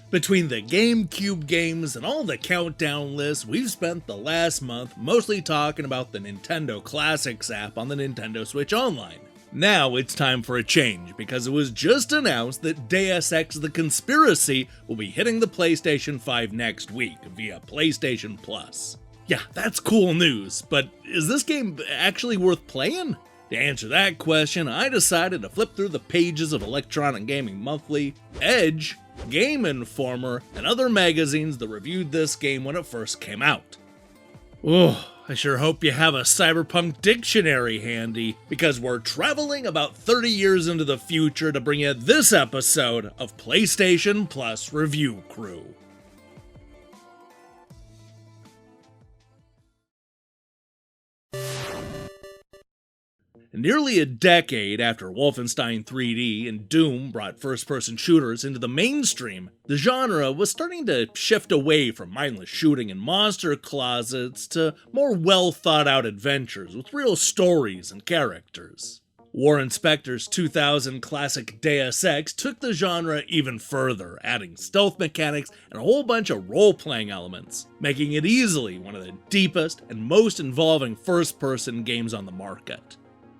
Between the GameCube games and all the countdown lists, we've spent the last month mostly talking about the Nintendo Classics app on the Nintendo Switch Online. Now it's time for a change, because it was just announced that Deus Ex: The Conspiracy will be hitting the PlayStation 5 next week via PlayStation Plus. Yeah, that's cool news, but is this game actually worth playing? To answer that question, I decided to flip through the pages of Electronic Gaming Monthly, Edge, Game Informer, and other magazines that reviewed this game when it first came out. Oh, I sure hope you have a cyberpunk dictionary handy, because we're traveling about 30 years into the future to bring you this episode of PlayStation Plus Review Crew. Nearly a decade after Wolfenstein 3D and Doom brought first-person shooters into the mainstream, the genre was starting to shift away from mindless shooting in monster closets to more well-thought-out adventures with real stories and characters. Warren Spector's 2000 classic Deus Ex took the genre even further, adding stealth mechanics and a whole bunch of role-playing elements, making it easily one of the deepest and most involving first-person games on the market.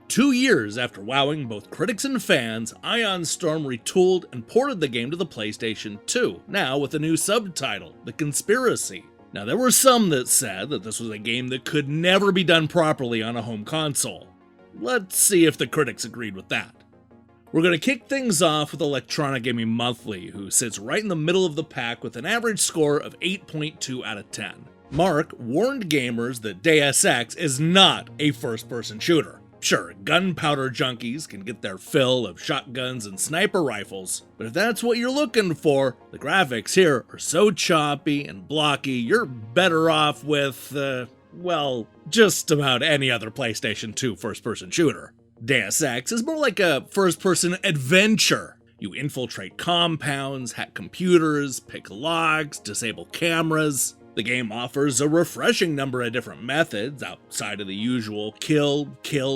2 years after wowing both critics and fans, Ion Storm retooled and ported the game to the PlayStation 2, now with a new subtitle, The Conspiracy. Now, there were some that said that this was a game that could never be done properly on a home console. Let's see if the critics agreed with that. We're going to kick things off with Electronic Gaming Monthly, who sits right in the middle of the pack with an average score of 8.2 out of 10. Mark warned gamers that Deus Ex is not a first-person shooter. Sure, gunpowder junkies can get their fill of shotguns and sniper rifles, but if that's what you're looking for, the graphics here are so choppy and blocky, you're better off with, well, just about any other PlayStation 2 first-person shooter. Deus Ex is more like a first-person adventure. You infiltrate compounds, hack computers, pick locks, disable cameras. The game offers a refreshing number of different methods outside of the usual kill,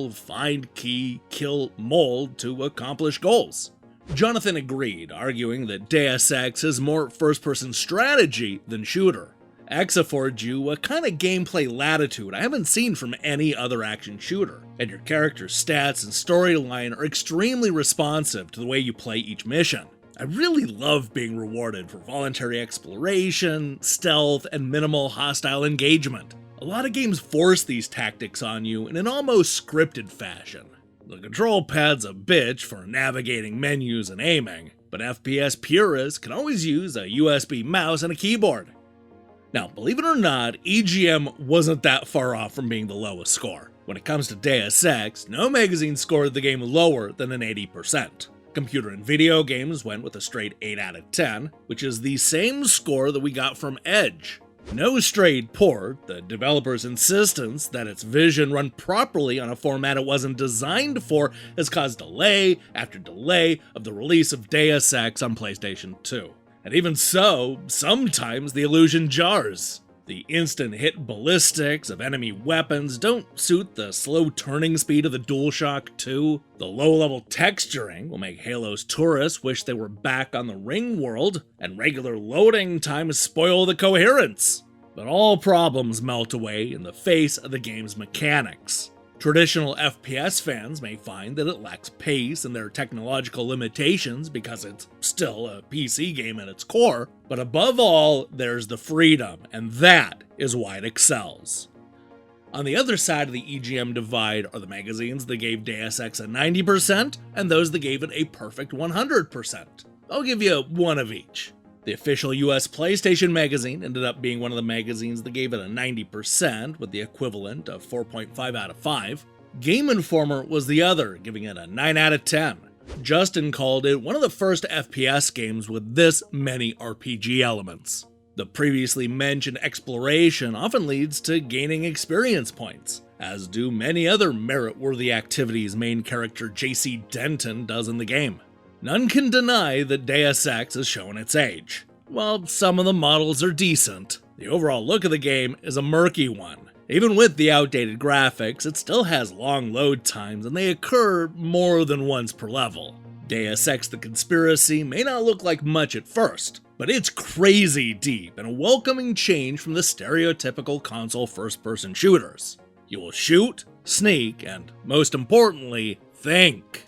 find key, kill mold to accomplish goals. Jonathan agreed, arguing that Deus Ex is more first-person strategy than shooter. X affords you a kind of gameplay latitude I haven't seen from any other action shooter, and your character's stats and storyline are extremely responsive to the way you play each mission. I really love being rewarded for voluntary exploration, stealth, and minimal hostile engagement. A lot of games force these tactics on you in an almost scripted fashion. The control pad's a bitch for navigating menus and aiming, but FPS purists can always use a USB mouse and a keyboard. Now, believe it or not, EGM wasn't that far off from being the lowest score. When it comes to Deus Ex, no magazine scored the game lower than an 80%. Computer and Video Games went with a straight 8 out of 10, which is the same score that we got from Edge. No strayed port, the developer's insistence that its vision run properly on a format it wasn't designed for has caused delay after delay of the release of Deus Ex on PlayStation 2. And even so, sometimes the illusion jars. The instant hit ballistics of enemy weapons don't suit the slow turning speed of the DualShock 2. The low-level texturing will make Halo's tourists wish they were back on the Ring world, and regular loading times spoil the coherence. But all problems melt away in the face of the game's mechanics. Traditional FPS fans may find that it lacks pace and their technological limitations because it's still a PC game at its core, but above all, there's the freedom, and that is why it excels. On the other side of the EGM divide are the magazines that gave Deus Ex a 90% and those that gave it a perfect 100%. I'll give you one of each. The official US PlayStation magazine ended up being one of the magazines that gave it a 90%, with the equivalent of 4.5 out of 5. Game Informer was the other, giving it a 9 out of 10. Justin called it one of the first FPS games with this many RPG elements. The previously mentioned exploration often leads to gaining experience points, as do many other merit-worthy activities main character JC Denton does in the game. None can deny that Deus Ex is showing its age. While some of the models are decent, the overall look of the game is a murky one. Even with the outdated graphics, it still has long load times and they occur more than once per level. Deus Ex: The Conspiracy may not look like much at first, but it's crazy deep and a welcoming change from the stereotypical console first-person shooters. You will shoot, sneak, and most importantly, think.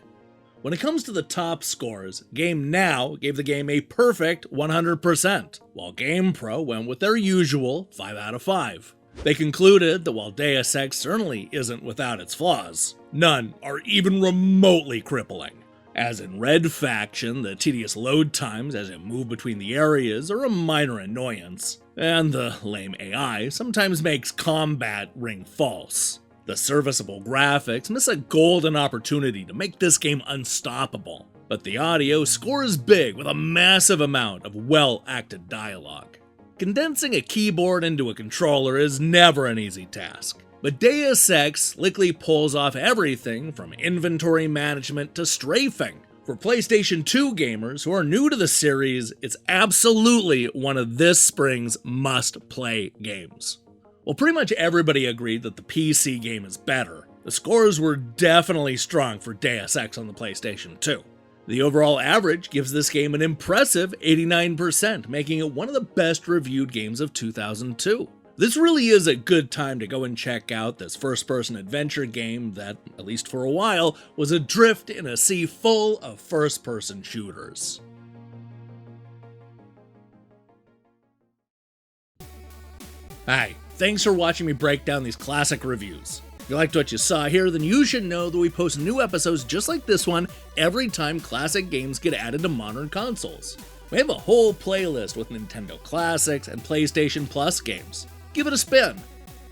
When it comes to the top scores, Game Now gave the game a perfect 100%, while GamePro went with their usual 5 out of 5. They concluded that while Deus Ex certainly isn't without its flaws, none are even remotely crippling. As in Red Faction, the tedious load times as you move between the areas are a minor annoyance, and the lame AI sometimes makes combat ring false. The serviceable graphics miss a golden opportunity to make this game unstoppable, but the audio scores big with a massive amount of well-acted dialogue. Condensing a keyboard into a controller is never an easy task, but Deus Ex slickly pulls off everything from inventory management to strafing. For PlayStation 2 gamers who are new to the series, it's absolutely one of this spring's must-play games. While pretty much everybody agreed that the PC game is better, the scores were definitely strong for Deus Ex on the PlayStation 2. The overall average gives this game an impressive 89%, making it one of the best reviewed games of 2002. This really is a good time to go and check out this first-person adventure game that, at least for a while, was adrift in a sea full of first-person shooters. Hi, thanks for watching me break down these classic reviews. If you liked what you saw here, then you should know that we post new episodes just like this one every time classic games get added to modern consoles. We have a whole playlist with Nintendo Classics and PlayStation Plus games. Give it a spin.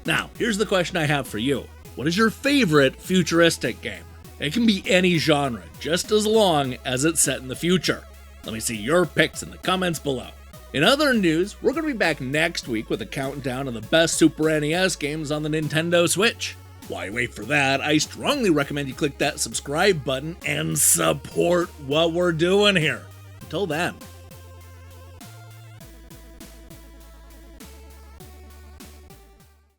Now, here's the question I have for you. What is your favorite futuristic game? It can be any genre, just as long as it's set in the future. Let me see your picks in the comments below. In other news, we're going to be back next week with a countdown of the best Super NES games on the Nintendo Switch. While you wait for that, I strongly recommend you click that subscribe button and support what we're doing here. Until then.